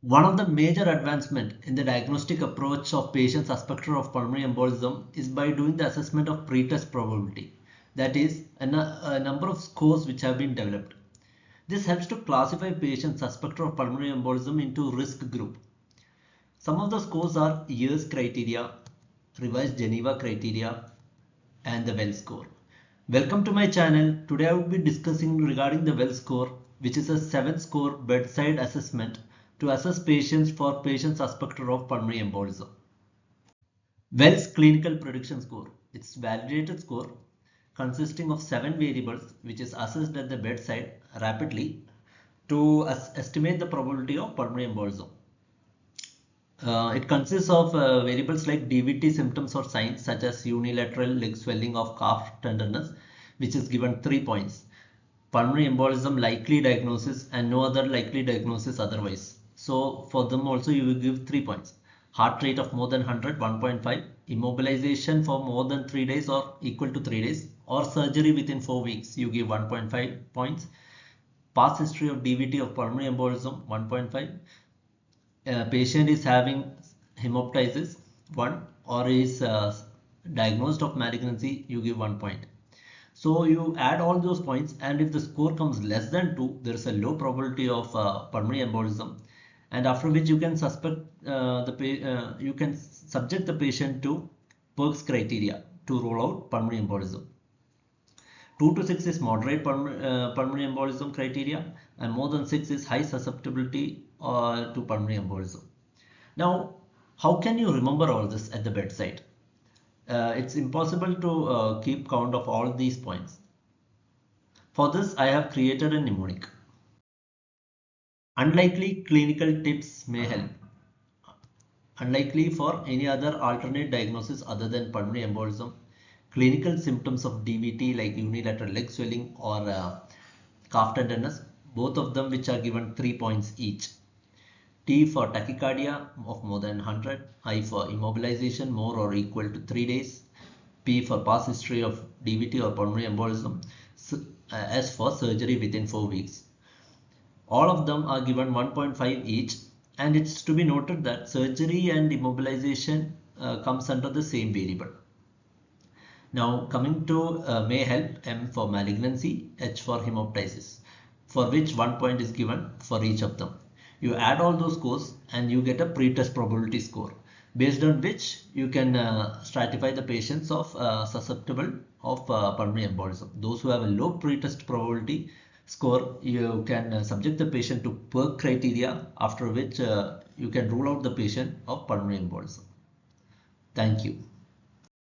One of the major advancements in the diagnostic approach of patients suspected of pulmonary embolism is by doing the assessment of pretest probability. That is, a number of scores which have been developed. This helps to classify patients suspected of pulmonary embolism into risk group. Some of the scores are years criteria, revised Geneva criteria, and the Well score. Welcome to my channel. Today I will be discussing regarding the Well score, which is a 7-score bedside assessment to assess patients for patients suspected of pulmonary embolism. Well's clinical prediction score. It's validated score consisting of 7 variables which is assessed at the bedside rapidly to estimate the probability of pulmonary embolism. It consists of variables like DVT symptoms or signs such as unilateral leg swelling of calf tenderness, which is given 3 points. Pulmonary embolism likely diagnosis and no other likely diagnosis otherwise. So for them also you will give 3 points. Heart rate of more than 100, 1.5. Immobilization for more than 3 days or equal to 3 days, or surgery within 4 weeks, you give 1.5 points. Past history of DVT of pulmonary embolism, 1.5. Patient is having hemoptysis 1, or is diagnosed of malignancy, you give 1 point. So you add all those points, and if the score comes less than 2, there is a low probability of pulmonary embolism, and after which you can subject the patient to Perk's criteria to rule out pulmonary embolism. 2 to 6 is moderate pulmonary embolism criteria, and more than 6 is high susceptibility to pulmonary embolism. Now, how can you remember all this at the bedside? It's impossible to keep count of all these points. For this, I have created a mnemonic. Unlikely clinical tips may help. Unlikely for any other alternate diagnosis other than pulmonary embolism. Clinical symptoms of DVT like unilateral leg swelling or calf tenderness, both of them which are given 3 points each. T for tachycardia of more than 100, I for immobilization more or equal to 3 days, P for past history of DVT or pulmonary embolism, S for surgery within 4 weeks. All of them are given 1.5 each, and it's to be noted that surgery and immobilization comes under the same variable. Now coming to may help, M for malignancy, H for hemoptysis, for which 1 point is given for each of them. You add all those scores and you get a pretest probability score, based on which you can stratify the patients of susceptible of pulmonary embolism. Those who have a low pretest probability score, you can subject the patient to Perk criteria, after which you can rule out the patient of pulmonary embolism. Thank you.